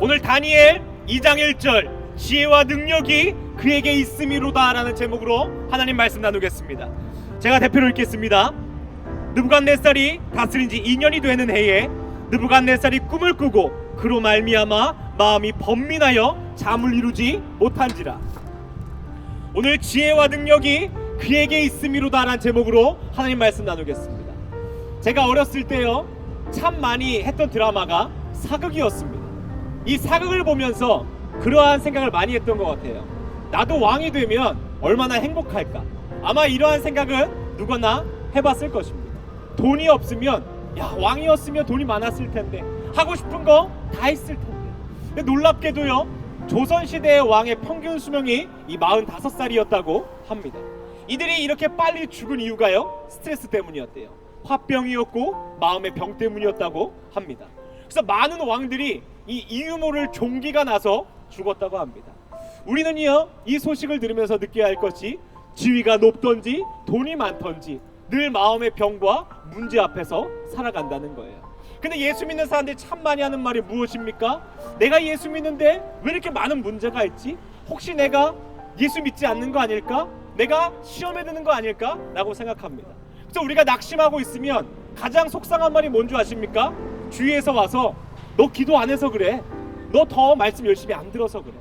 오늘 다니엘 2장 1절 지혜와 능력이 그에게 있음이로다 라는 제목으로 하나님 말씀 나누겠습니다. 제가 대표로 읽겠습니다. 느부갓네살이 다스린 지 2년이 되는 해에 느부갓네살이 꿈을 꾸고 그로 말미암아 마음이 번민하여 잠을 이루지 못한지라. 오늘 지혜와 능력이 그에게 있음이로다 라는 제목으로 하나님 말씀 나누겠습니다. 제가 어렸을 때요 참 많이 했던 드라마가 사극이었습니다. 이 사극을 보면서 그러한 생각을 많이 했던 것 같아요. 나도 왕이 되면 얼마나 행복할까. 아마 이러한 생각은 누구나 해봤을 것입니다. 돈이 없으면 야 왕이었으면 돈이 많았을 텐데 하고 싶은 거 다 했을 텐데. 근데 놀랍게도요 조선시대의 왕의 평균 수명이 이 45살이었다고 합니다. 이들이 이렇게 빨리 죽은 이유가요 스트레스 때문이었대요. 화병이었고 마음의 병 때문이었다고 합니다. 그래서 많은 왕들이 이 이유 모를 종기가 나서 죽었다고 합니다. 우리는요 이 소식을 들으면서 느껴야 할 것이 지위가 높던지 돈이 많던지 늘 마음의 병과 문제 앞에서 살아간다는 거예요. 근데 예수 믿는 사람들이 참 많이 하는 말이 무엇입니까? 내가 예수 믿는데 왜 이렇게 많은 문제가 있지? 혹시 내가 예수 믿지 않는 거 아닐까? 내가 시험에 드는 거 아닐까? 라고 생각합니다. 그래서 우리가 낙심하고 있으면 가장 속상한 말이 뭔지 아십니까? 주위에서 와서 너 기도 안 해서 그래. 너 더 말씀 열심히 안 들어서 그래.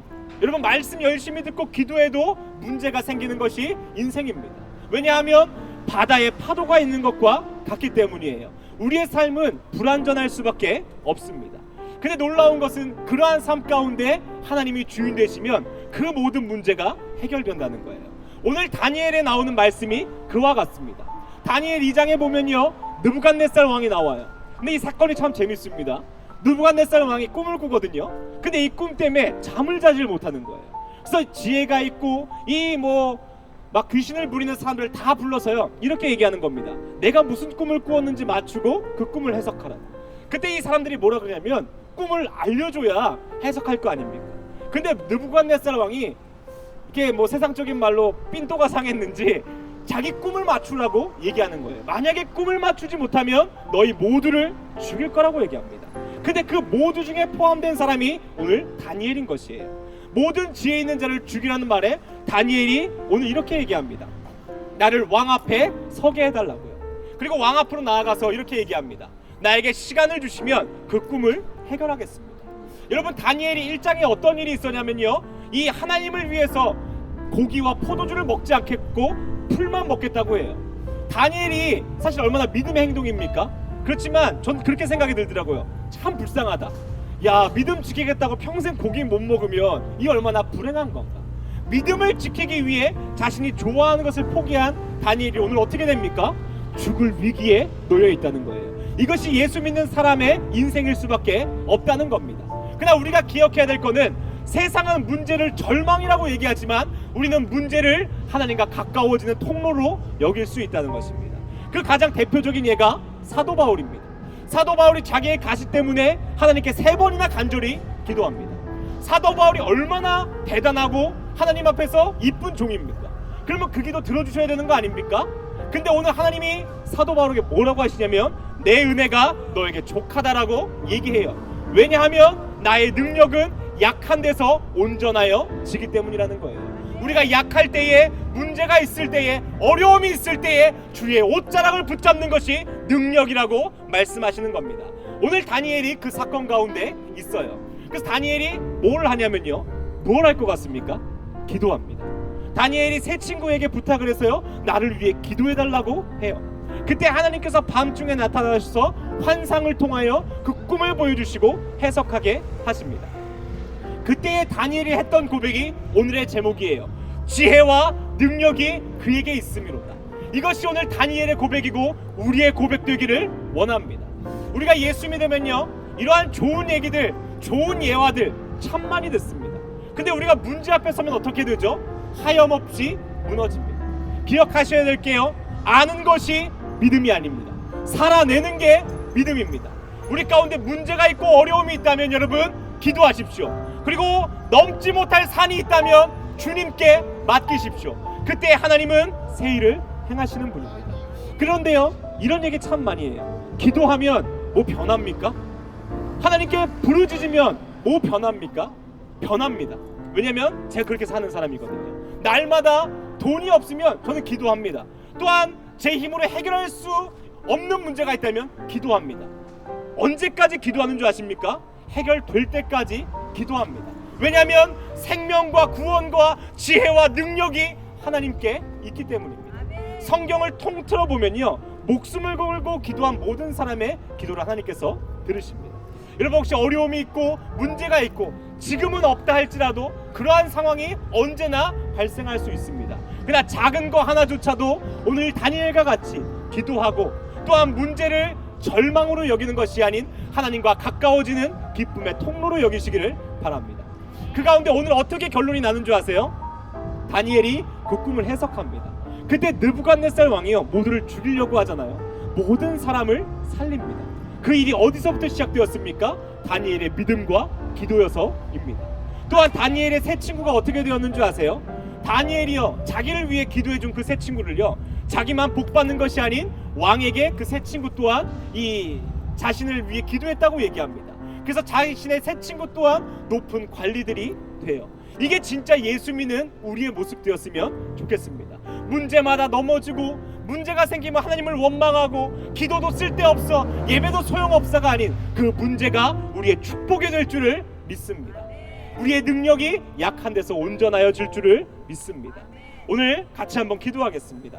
여러분 말씀 열심히 듣고 기도해도 문제가 생기는 것이 인생입니다. 왜냐하면 바다에 파도가 있는 것과 같기 때문이에요. 우리의 삶은 불완전할 수밖에 없습니다. 근데 놀라운 것은 그러한 삶 가운데 하나님이 주인 되시면 그 모든 문제가 해결된다는 거예요. 오늘 다니엘에 나오는 말씀이 그와 같습니다. 다니엘 2장에 보면요 느부갓네살 왕이 나와요. 근데 이 사건이 참 재밌습니다. 느부갓네살 왕이 꿈을 꾸거든요. 근데 이 꿈 때문에 잠을 자질 못하는 거예요. 그래서 지혜가 있고 이 막 귀신을 부리는 사람들을 다 불러서요 이렇게 얘기하는 겁니다. 내가 무슨 꿈을 꾸었는지 맞추고 그 꿈을 해석하라. 그때 이 사람들이 뭐라 그러냐면 꿈을 알려줘야 해석할 거 아닙니까? 근데 느부갓네살 왕이 이게 세상적인 말로 삔또가 상했는지 자기 꿈을 맞추라고 얘기하는 거예요. 만약에 꿈을 맞추지 못하면 너희 모두를 죽일 거라고 얘기합니다. 근데 그 모두 중에 포함된 사람이 오늘 다니엘인 것이에요. 모든 지혜 있는 자를 죽이라는 말에 다니엘이 오늘 이렇게 얘기합니다. 나를 왕 앞에 서게 해달라고요. 그리고 왕 앞으로 나아가서 이렇게 얘기합니다. 나에게 시간을 주시면 그 꿈을 해결하겠습니다. 여러분 다니엘이 1장에 어떤 일이 있었냐면요 이 하나님을 위해서 고기와 포도주를 먹지 않겠고 풀만 먹겠다고 해요. 다니엘이 사실 얼마나 믿음의 행동입니까? 그렇지만 전 그렇게 생각이 들더라고요. 참 불쌍하다. 야 믿음 지키겠다고 평생 고기 못 먹으면 이 얼마나 불행한 건가. 믿음을 지키기 위해 자신이 좋아하는 것을 포기한 다니엘이 오늘 어떻게 됩니까? 죽을 위기에 놓여 있다는 거예요. 이것이 예수 믿는 사람의 인생일 수밖에 없다는 겁니다. 그러나 우리가 기억해야 될 거는 세상은 문제를 절망이라고 얘기하지만 우리는 문제를 하나님과 가까워지는 통로로 여길 수 있다는 것입니다. 그 가장 대표적인 예가 사도 바울입니다. 사도 바울이 자기의 가시 때문에 하나님께 3번이나 간절히 기도합니다. 사도 바울이 얼마나 대단하고 하나님 앞에서 이쁜 종입니까? 그러면 그 기도 들어주셔야 되는 거 아닙니까? 근데 오늘 하나님이 사도 바울에게 뭐라고 하시냐면 내 은혜가 너에게 족하다라고 얘기해요. 왜냐하면 나의 능력은 약한 데서 온전하여 지기 때문이라는 거예요. 우리가 약할 때에 문제가 있을 때에 어려움이 있을 때에 주의 옷자락을 붙잡는 것이 능력이라고 말씀하시는 겁니다. 오늘 다니엘이 그 사건 가운데 있어요. 그래서 다니엘이 뭘 하냐면요 뭘 할 것 같습니까? 기도합니다. 다니엘이 세 친구에게 부탁을 해서요 나를 위해 기도해달라고 해요. 그때 하나님께서 밤중에 나타나셔서 환상을 통하여 그 꿈을 보여주시고 해석하게 하십니다. 그때의 다니엘이 했던 고백이 오늘의 제목이에요. 지혜와 능력이 그에게 있음이로다. 이것이 오늘 다니엘의 고백이고 우리의 고백 되기를 원합니다. 우리가 예수 믿으면요 이러한 좋은 얘기들 좋은 예화들 참 많이 듣습니다. 근데 우리가 문제 앞에 서면 어떻게 되죠? 하염없이 무너집니다. 기억하셔야 될 게요 아는 것이 믿음이 아닙니다. 살아내는 게 믿음입니다. 우리 가운데 문제가 있고 어려움이 있다면 여러분 기도하십시오. 그리고 넘지 못할 산이 있다면 주님께 맡기십시오. 그때 하나님은 새 일을 행하시는 분입니다. 그런데요 이런 얘기 참 많이 해요. 기도하면 뭐 변합니까? 하나님께 부르짖으면 뭐 변합니까? 변합니다. 왜냐면 제가 그렇게 사는 사람이거든요. 날마다 돈이 없으면 저는 기도합니다. 또한 제 힘으로 해결할 수 없는 문제가 있다면 기도합니다. 언제까지 기도하는 줄 아십니까? 해결될 때까지 기도합니다. 왜냐하면 생명과 구원과 지혜와 능력이 하나님께 있기 때문입니다. 성경을 통틀어 보면요, 목숨을 걸고 기도한 모든 사람의 기도를 하나님께서 들으십니다. 여러분 혹시 어려움이 있고 문제가 있고 지금은 없다 할지라도 그러한 상황이 언제나 발생할 수 있습니다. 그러나 작은 거 하나조차도 오늘 다니엘과 같이 기도하고 또한 문제를 절망으로 여기는 것이 아닌 하나님과 가까워지는 기쁨의 통로로 여기시기를 바랍니다. 그 가운데 오늘 어떻게 결론이 나는 줄 아세요? 다니엘이 그 꿈을 해석합니다. 그때 느부갓네살 왕이요, 모두를 죽이려고 하잖아요. 모든 사람을 살립니다. 그 일이 어디서부터 시작되었습니까? 다니엘의 믿음과 기도여서입니다. 또한 다니엘의 세 친구가 어떻게 되었는 줄 아세요? 다니엘이요, 자기를 위해 기도해준 그 세 친구를요, 자기만 복받는 것이 아닌 왕에게 그 세 친구 또한 이 자신을 위해 기도했다고 얘기합니다. 그래서 자신의 세 친구 또한 높은 관리들이 돼요. 이게 진짜 예수 믿는 우리의 모습 되었으면 좋겠습니다. 문제마다 넘어지고 문제가 생기면 하나님을 원망하고 기도도 쓸데없어 예배도 소용없어가 아닌 그 문제가 우리의 축복이 될 줄을 믿습니다. 우리의 능력이 약한 데서 온전하여 질 줄을 믿습니다. 오늘 같이 한번 기도하겠습니다.